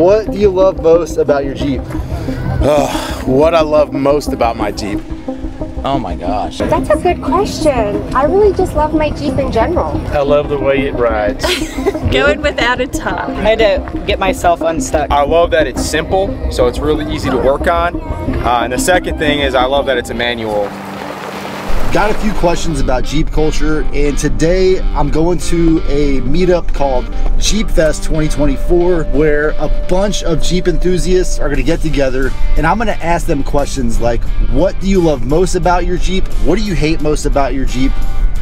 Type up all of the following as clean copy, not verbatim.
what do you love most about your Jeep? What I love most about my Jeep? Oh my gosh. That's a good question. I really just love my Jeep in general. I love the way it rides. Going without a top. I had to get myself unstuck. I love that it's simple, so it's really easy to work on. And the second thing is I love that it's a manual. Got a few questions about Jeep culture, and today I'm going to a meetup called Jeep Fest 2024, where a bunch of Jeep enthusiasts are going to get together, and I'm going to ask them questions like, what do you love most about your Jeep? What do you hate most about your Jeep?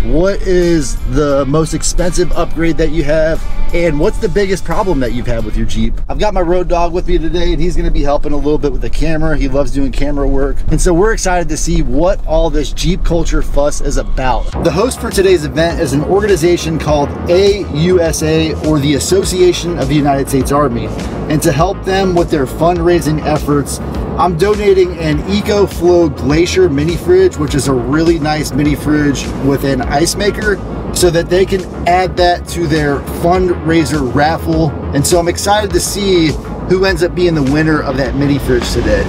What is the most expensive upgrade that you have? And what's the biggest problem that you've had with your Jeep? I've got my road dog with me today, and he's gonna be helping a little bit with the camera. He loves doing camera work. And so we're excited to see what all this Jeep culture fuss is about. The host for today's event is an organization called AUSA, or the Association of the United States Army. And to help them with their fundraising efforts, I'm donating an EcoFlow Glacier mini fridge, which is a really nice mini fridge with an ice maker, so that they can add that to their fundraiser raffle. And so I'm excited to see who ends up being the winner of that mini fridge today.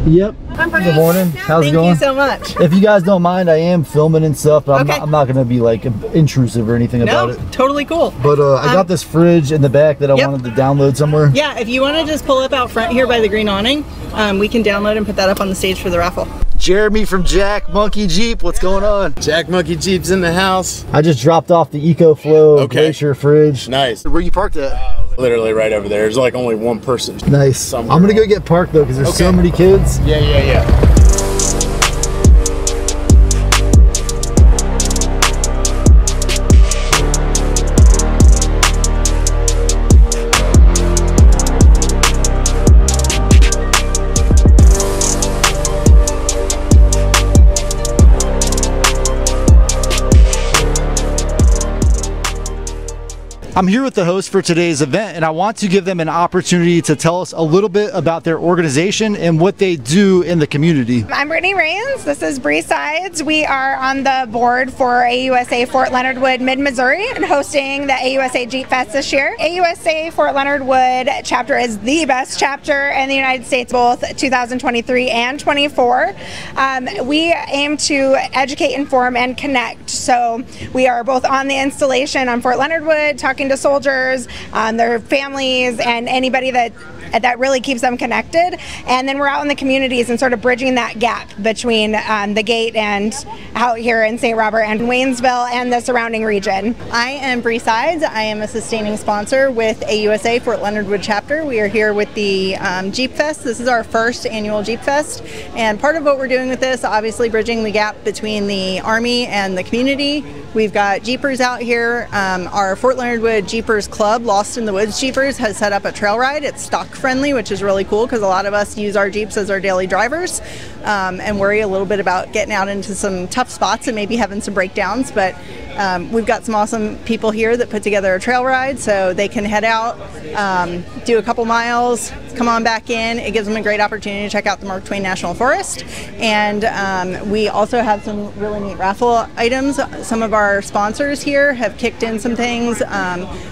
Yep. Good morning. How's it going? Thank you so much. If you guys don't mind, I am filming and stuff, but I'm not going to be like intrusive or anything about it. Totally cool. But I got this fridge in the back that I wanted to download somewhere. Yeah, if you want to just pull up out front here by the green awning, we can download and put that up on the stage for the raffle. Jeremy from Jack Monkey Jeep, what's going on? Jack Monkey Jeep's in the house. I just dropped off the EcoFlow Glacier fridge. Nice. Where you parked at? Literally right over there. There's like only one person. Nice. Somewhere. I'm gonna go get parked though, because there's so many kids. Yeah. I'm here with the host for today's event, and I want to give them an opportunity to tell us a little bit about their organization and what they do in the community. I'm Brittany Rains. This is Bree Sides. We are on the board for AUSA Fort Leonard Wood Mid-Missouri and hosting the AUSA Jeep Fest this year. AUSA Fort Leonard Wood chapter is the best chapter in the United States, both 2023 and 24. We aim to educate, inform, and connect. So we are both on the installation on Fort Leonard Wood, talking to soldiers, their families, and anybody that really keeps them connected. And then we're out in the communities and sort of bridging that gap between the gate and out here in St. Robert and Waynesville and the surrounding region. I am Bree Sides. I am a sustaining sponsor with AUSA Fort Leonard Wood chapter. We are here with the Jeep Fest. This is our first annual Jeep Fest, and part of what we're doing with this, obviously bridging the gap between the Army and the community. We've got Jeepers out here. Our Fort Leonard Wood Jeepers Club, Lost in the Woods Jeepers, has set up a trail ride. It's stock friendly, which is really cool because a lot of us use our Jeeps as our daily drivers and worry a little bit about getting out into some tough spots and maybe having some breakdowns. But we've got some awesome people here that put together a trail ride so they can head out, do a couple miles, come on back in. It gives them a great opportunity to check out the Mark Twain National Forest. And we also have some really neat raffle items. Some of our sponsors here have kicked in some things.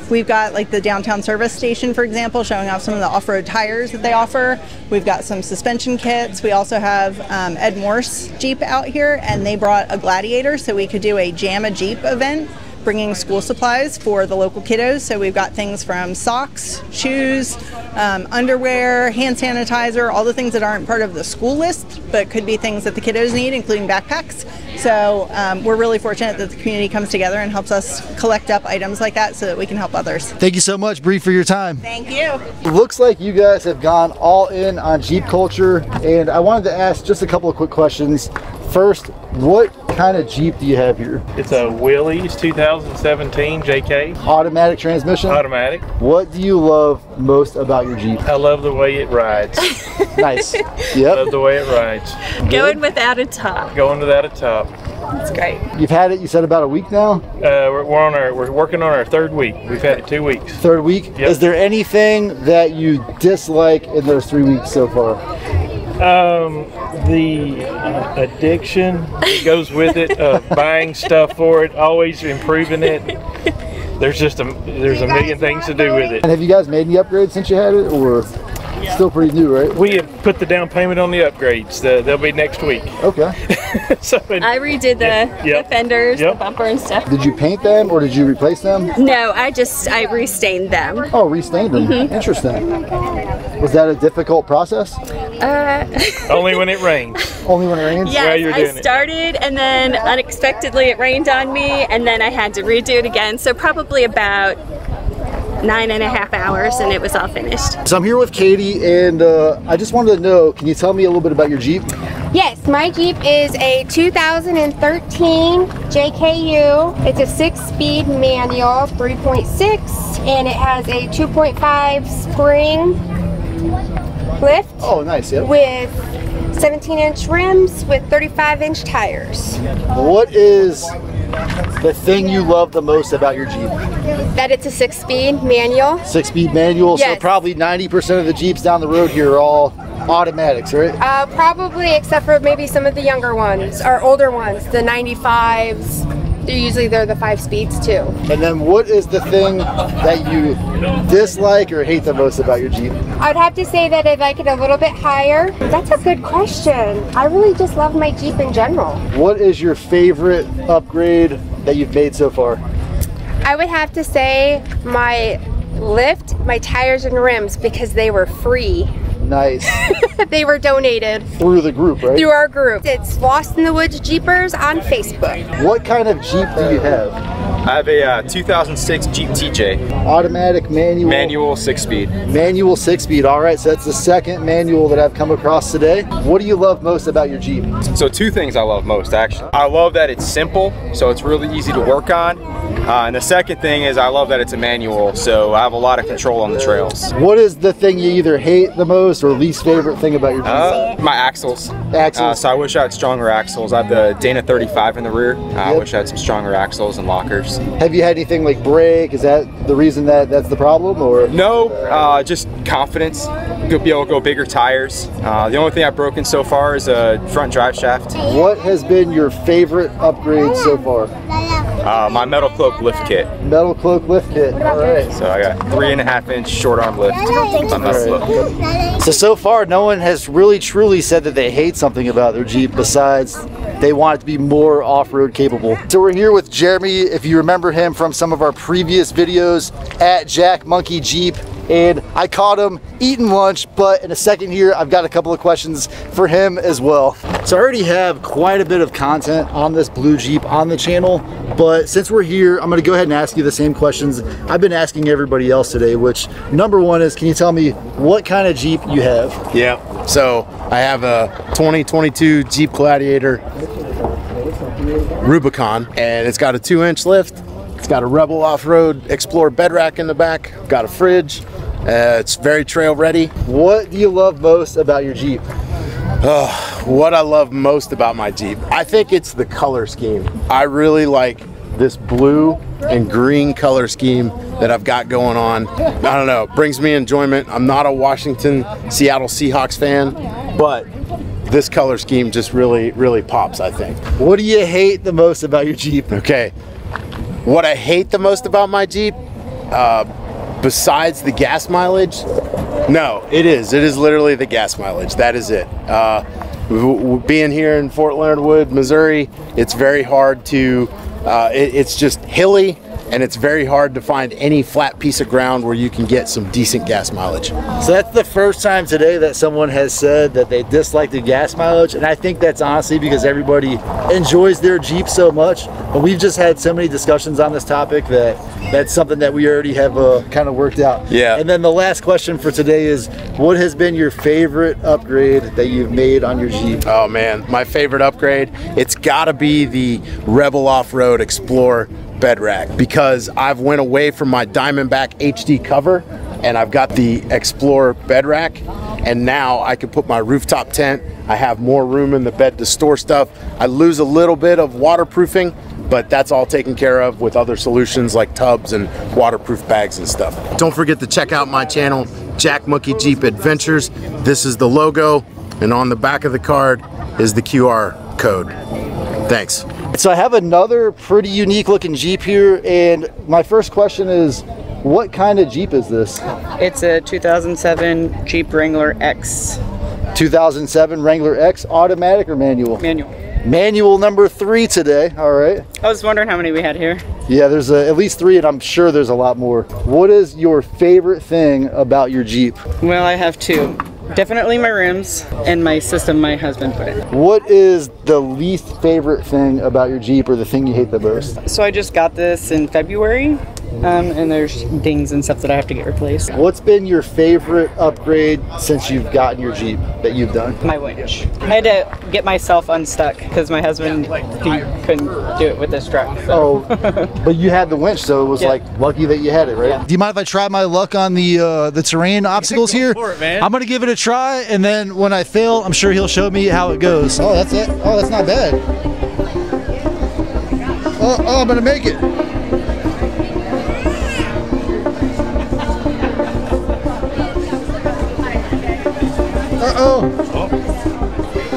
We've got like the downtown service station, for example, showing off some of the off-road tires that they offer. We've got some suspension kits. We also have Ed Morse Jeep out here, and they brought a Gladiator so we could do a Jam a Jeep event, bringing school supplies for the local kiddos. So we've got things from socks, shoes, underwear, hand sanitizer, all the things that aren't part of the school list, but could be things that the kiddos need, including backpacks. So we're really fortunate that the community comes together and helps us collect up items like that so that we can help others. Thank you so much, Bree, for your time. Thank you. It looks like you guys have gone all in on Jeep culture, and I wanted to ask just a couple of quick questions. First, what kind of Jeep do you have here? It's a Willys 2017 JK. Automatic transmission? Automatic. What do you love most about your Jeep? I love the way it rides. Nice. I Yep. love the way it rides. Going without a top. Going without a top. That's great. You've had it, you said, about a week now? We're working on our 3rd week. We've had it 2 weeks. 3rd week? Yep. Is there anything that you dislike in those 3 weeks so far? The addiction that goes with it, buying stuff for it, always improving it. There's a million things to do with it. And have you guys made any upgrades since you had it, or still pretty new, right? We have put the down payment on the upgrades. They'll be next week. Okay. So, I redid the fenders, the bumper and stuff. Did you paint them or did you replace them? No, I restained them. Oh, restained them. Interesting. Was that a difficult process? Only when it rains. Only when it rains? Yes, I started and then unexpectedly it rained on me and then I had to redo it again. So probably about 9.5 hours and it was all finished. So I'm here with Katie and I just wanted to know, can you tell me a little bit about your Jeep? Yes, my Jeep is a 2013 JKU. It's a 6-speed manual, 3.6, and it has a 2.5 spring lift. Oh, nice, yeah. With 17-inch rims with 35-inch tires. What is the thing you love the most about your Jeep? That it's a 6-speed manual. 6-speed manual, yes. So probably 90% of the Jeeps down the road here are all automatics, right? Probably, except for maybe some of the younger ones, or older ones, the 95s. They're the 5 speeds too. And then what is the thing that you dislike or hate the most about your Jeep? I'd have to say that I like it a little bit higher. That's a good question. I really just love my Jeep in general. What is your favorite upgrade that you've made so far? I would have to say my lift, my tires and rims, because they were free. Nice. They were donated. Through the group, right? Through our group. It's Lost in the Woods Jeepers on Facebook. What kind of Jeep do you have? I have a 2006 Jeep TJ. Automatic, manual? Manual 6-speed. Manual 6-speed, all right, so that's the second manual that I've come across today. What do you love most about your Jeep? So 2 things I love most, actually. I love that it's simple, so it's really easy to work on. And the second thing is I love that it's a manual, so I have a lot of control on the trails. What is the thing you either hate the most or least favorite thing about your Jeep? My axles. Axles. So I wish I had stronger axles. I have the Dana 35 in the rear. I wish I had some stronger axles and lockers. Have you had anything like break? Is that the reason that's the problem, or? No, just confidence. You'll be able to go bigger tires. The only thing I've broken so far is a front drive shaft. What has been your favorite upgrade so far? My metal cloak lift kit. Metal cloak lift kit, all right. So I got 3.5-inch short arm lift. So far, no one has really truly said that they hate something about their Jeep besides they want it to be more off-road capable. So we're here with Jeremy, if you remember him from some of our previous videos, at Jack Monkey Jeep. And I caught him eating lunch, but in a second here, I've got a couple of questions for him as well. So I already have quite a bit of content on this blue Jeep on the channel, but since we're here, I'm gonna go ahead and ask you the same questions I've been asking everybody else today, which number one is, can you tell me what kind of Jeep you have? Yeah, so I have a 2022 Jeep Gladiator Rubicon, and it's got a 2-inch lift. It's got a Rebel Off-Road Explorer bed rack in the back, got a fridge. It's very trail ready. What do you love most about your Jeep? What I love most about my Jeep, I think it's the color scheme. I really like this blue and green color scheme that I've got going on. I don't know, it brings me enjoyment. I'm not a Washington, Seattle Seahawks fan, but this color scheme just really pops, I think. What do you hate the most about your Jeep? Okay, what I hate the most about my Jeep, besides the gas mileage, no, it is literally the gas mileage. That is it. Being here in Fort Leonard Wood, Missouri, it's very hard to, it's just hilly, and it's very hard to find any flat piece of ground where you can get some decent gas mileage. So that's the first time today that someone has said that they dislike the gas mileage, and I think that's honestly because everybody enjoys their Jeep so much. But we've just had so many discussions on this topic that that's something that we already have kind of worked out. Yeah. And then the last question for today is, what has been your favorite upgrade that you've made on your Jeep? Oh man, my favorite upgrade, it's gotta be the Rebel Off-Road Explorer bed rack, because I've went away from my Diamondback HD cover and I've got the Explorer bed rack, and now I can put my rooftop tent. I have more room in the bed to store stuff. I lose a little bit of waterproofing, but that's all taken care of with other solutions like tubs and waterproof bags and stuff. Don't forget to check out my channel, Jack Monkey Jeep Adventures. This is the logo, and on the back of the card is the QR code. Thanks. So I have another pretty unique looking Jeep here, and my first question is, what kind of Jeep is this? It's a 2007 Jeep Wrangler X. 2007 Wrangler X, automatic or manual? Manual. Manual number 3 today, all right. I was wondering how many we had here. Yeah, there's at least 3, and I'm sure there's a lot more. What is your favorite thing about your Jeep? Well, I have 2. Definitely my rims and my system my husband put in. What is the least favorite thing about your Jeep, or the thing you hate the most? So I just got this in February, and there's dings and stuff that I have to get replaced. What's been your favorite upgrade since you've gotten your Jeep that you've done? My winch. I had to get myself unstuck because my husband he couldn't do it with this truck. Oh, but you had the winch, so it was like lucky that you had it, right? Yeah. Do you mind if I try my luck on the terrain obstacles here? For it, man. I'm gonna give it a try, and then when I fail, I'm sure he'll show me how it goes. Oh, that's it. Oh, that's not bad. Oh, I'm gonna make it.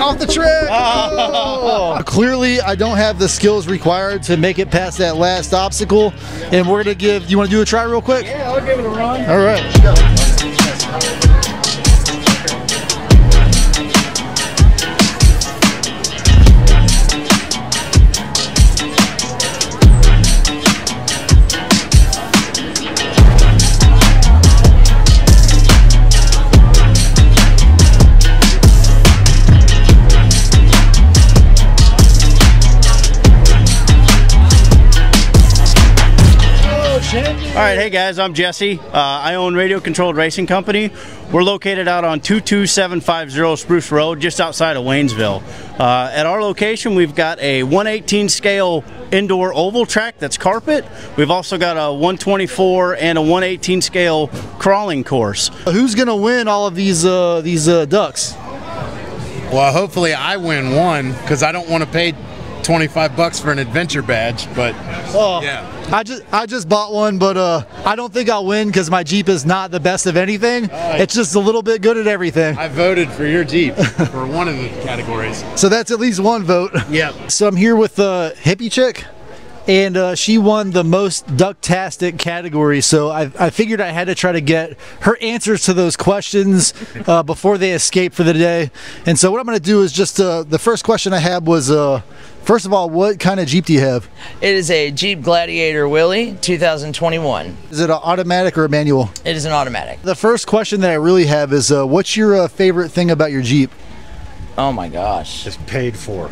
Off the track! Oh. Clearly, I don't have the skills required to make it past that last obstacle, and we're gonna give. You want to do a try real quick? Yeah, I'll give it a run. All right, let's go. All right, hey guys, I'm Jesse. I own Radio Controlled Racing Company. We're located out on 22750 Spruce Road, just outside of Waynesville. At our location, we've got a 1/18 scale indoor oval track that's carpet. We've also got a 124 and a 1/18 scale crawling course. Who's gonna win all of these ducks? Well, hopefully I win one, because I don't want to pay 25 bucks for an adventure badge, but yeah. I just bought one, but I don't think I'll win because my Jeep is not the best of anything. It's just a little bit good at everything. I voted for your Jeep for one of the categories. So that's at least one vote. Yep. So I'm here with Hippie Chick, and she won the most ducktastic category. So I figured I had to try to get her answers to those questions before they escape for the day. And so what I'm going to do is just the first question I had was, first of all, what kind of Jeep do you have? It is a Jeep Gladiator Willie 2021. Is it an automatic or a manual? It is an automatic. The first question that I really have is, what's your favorite thing about your Jeep? Oh my gosh. It's paid for.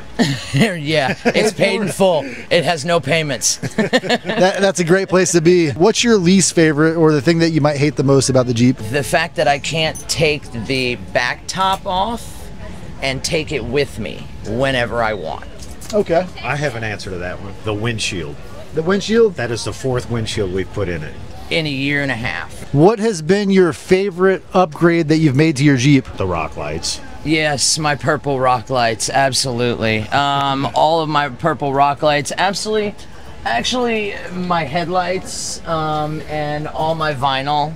Yeah, it's paid in full. It has no payments. That's a great place to be. What's your least favorite, or the thing that you might hate the most about the Jeep? The fact that I can't take the back top off and take it with me whenever I want. Okay. I have an answer to that one. The windshield. The windshield? That is the 4th windshield we've put in it. In a year and a half. What has been your favorite upgrade that you've made to your Jeep? The rock lights. Yes, my purple rock lights, absolutely. All of my purple rock lights, absolutely. Actually, my headlights and all my vinyl,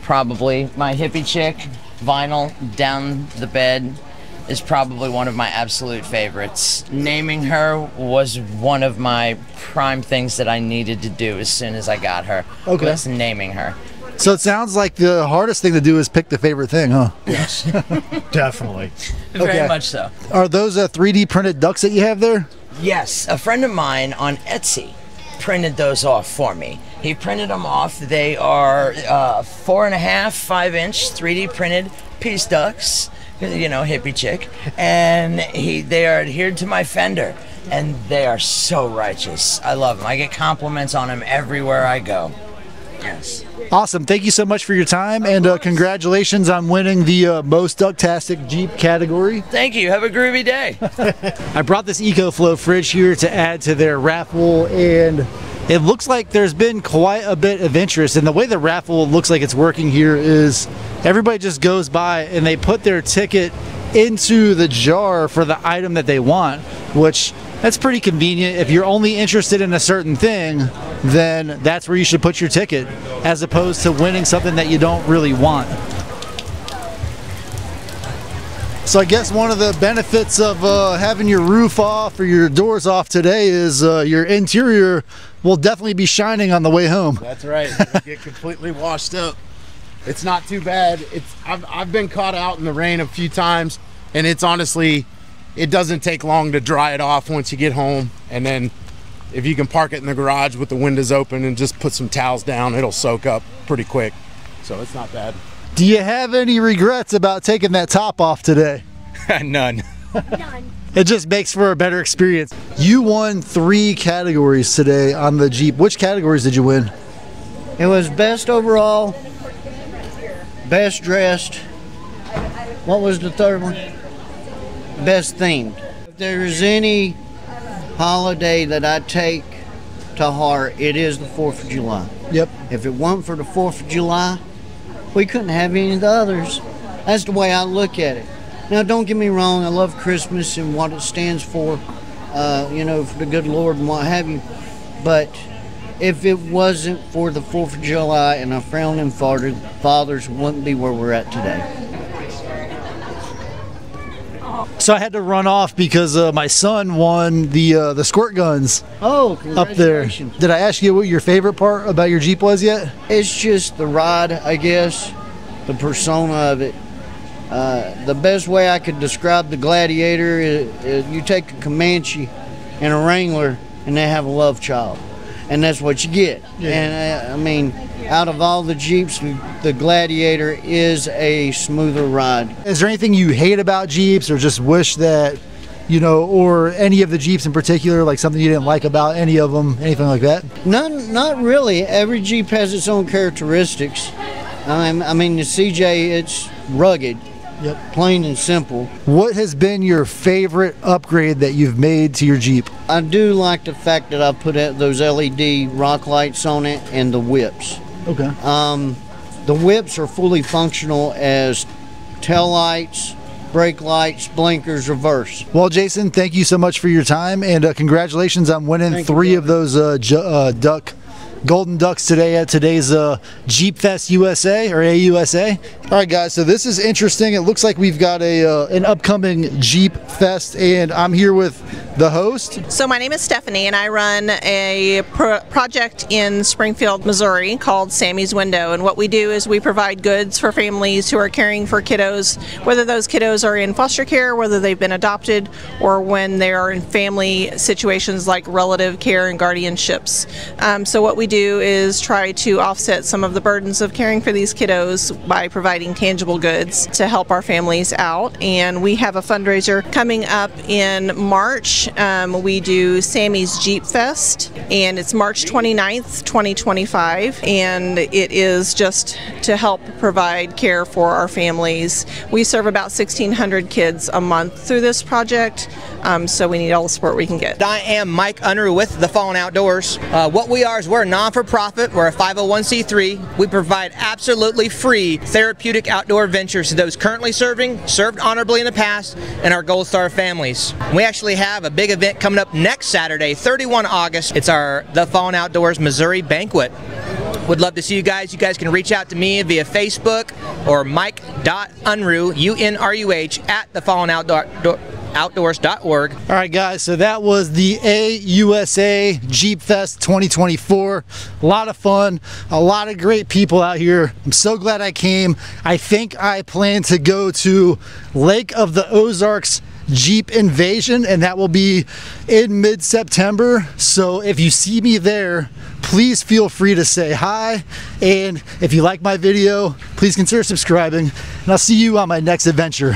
probably. My Hippie Chick vinyl down the bed is probably one of my absolute favorites. Naming her was one of my prime things that I needed to do as soon as I got her. Okay. Was naming her. So it sounds like the hardest thing to do is pick the favorite thing, huh? Yes. Definitely. Very much so. Are those 3D printed ducks that you have there? Yes, a friend of mine on Etsy printed those off for me. He printed them off. They are 4.5, 5-inch 3D printed piece ducks, you know, Hippie Chick, and they are adhered to my fender, and they are so righteous. I love them. I get compliments on them everywhere I go. Yes. Awesome. Thank you so much for your time, and congratulations on winning the most ducktastic Jeep category. Thank you. Have a groovy day. I brought this EcoFlow fridge here to add to their raffle, and it looks like there's been quite a bit of interest. And the way the raffle looks like it's working here is everybody just goes by and they put their ticket into the jar for the item that they want, which that's pretty convenient. If you're only interested in a certain thing, then that's where you should put your ticket, as opposed to winning something that you don't really want. So I guess one of the benefits of having your roof off or your doors off today is your interior will definitely be shining on the way home. That's right. It'll get completely washed up. It's not too bad. I've been caught out in the rain a few times, and it's honestly, it doesn't take long to dry it off once you get home. And then if you can park it in the garage with the windows open and just put some towels down, it'll soak up pretty quick. So it's not bad. Do you have any regrets about taking that top off today? None. None. It just makes for a better experience. You won 3 categories today on the Jeep. Which categories did you win? It was best overall, best dressed. What was the third one? Best themed. If there's any holiday that I take to heart, it is the 4th of July. Yep. If it weren't for the 4th of July, we couldn't have any of the others. That's the way I look at it. Now, don't get me wrong, I love Christmas and what it stands for, you know, for the good Lord and what have you. But if it wasn't for the 4th of July and our founding fathers, wouldn't be where we're at today. So I had to run off because my son won the squirt guns. Oh, up there. congratulations. Did I ask you what your favorite part about your Jeep was yet? It's just the ride, I guess, the persona of it. The best way I could describe the Gladiator is you take a Comanche and a Wrangler and they have a love child. And that's what you get. Yeah. And I mean, out of all the Jeeps, the Gladiator is a smoother ride. Is there anything you hate about Jeeps, or just wish that, you know, or any of the Jeeps in particular, like something you didn't like about any of them, anything like that? Not really. Every Jeep has its own characteristics. I mean, the CJ, it's rugged. Yep. Plain and simple. What has been your favorite upgrade that you've made to your Jeep? I do like the fact that I put those LED rock lights on it and the whips. Okay. The whips are fully functional as tail lights, brake lights, blinkers, reverse. Well, Jason, thank you so much for your time, and congratulations on winning 3 of those Golden Ducks today at today's Jeep Fest USA, or AUSA. All right, guys, so this is interesting. It looks like we've got an upcoming Jeep Fest, and I'm here with the host. So my name is Stephanie, and I run a project in Springfield, Missouri called Sammy's Window. And what we do is we provide goods for families who are caring for kiddos, whether those kiddos are in foster care, whether they've been adopted, or when they are in family situations like relative care and guardianships. So what we do is try to offset some of the burdens of caring for these kiddos by providing tangible goods to help our families out. And we have a fundraiser coming up in March. We do Sammy's Jeep Fest, and it's March 29th, 2025, and it is just to help provide care for our families. We serve about 1,600 kids a month through this project, so we need all the support we can get. I am Mike Unruh with The Fallen Outdoors. What we are is we're a non-for-profit. We're a 501c3. We provide absolutely free therapeutic outdoor adventures to those currently served honorably in the past, and our Gold Star families. We actually have a big event coming up next Saturday, 31 August. It's our The Fallen Outdoors Missouri Banquet. Would love to see you guys. You guys can reach out to me via Facebook or mike.unruh, U-N-R-U-H, at thefallenOutdoors.org. All right, guys, so that was the AUSA Jeep Fest 2024. A lot of fun, a lot of great people out here. I'm so glad I came. I think I plan to go to Lake of the Ozarks Jeep Invasion, and that will be in mid-September. So if you see me there, please feel free to say hi, and if you like my video, please consider subscribing, and I'll see you on my next adventure.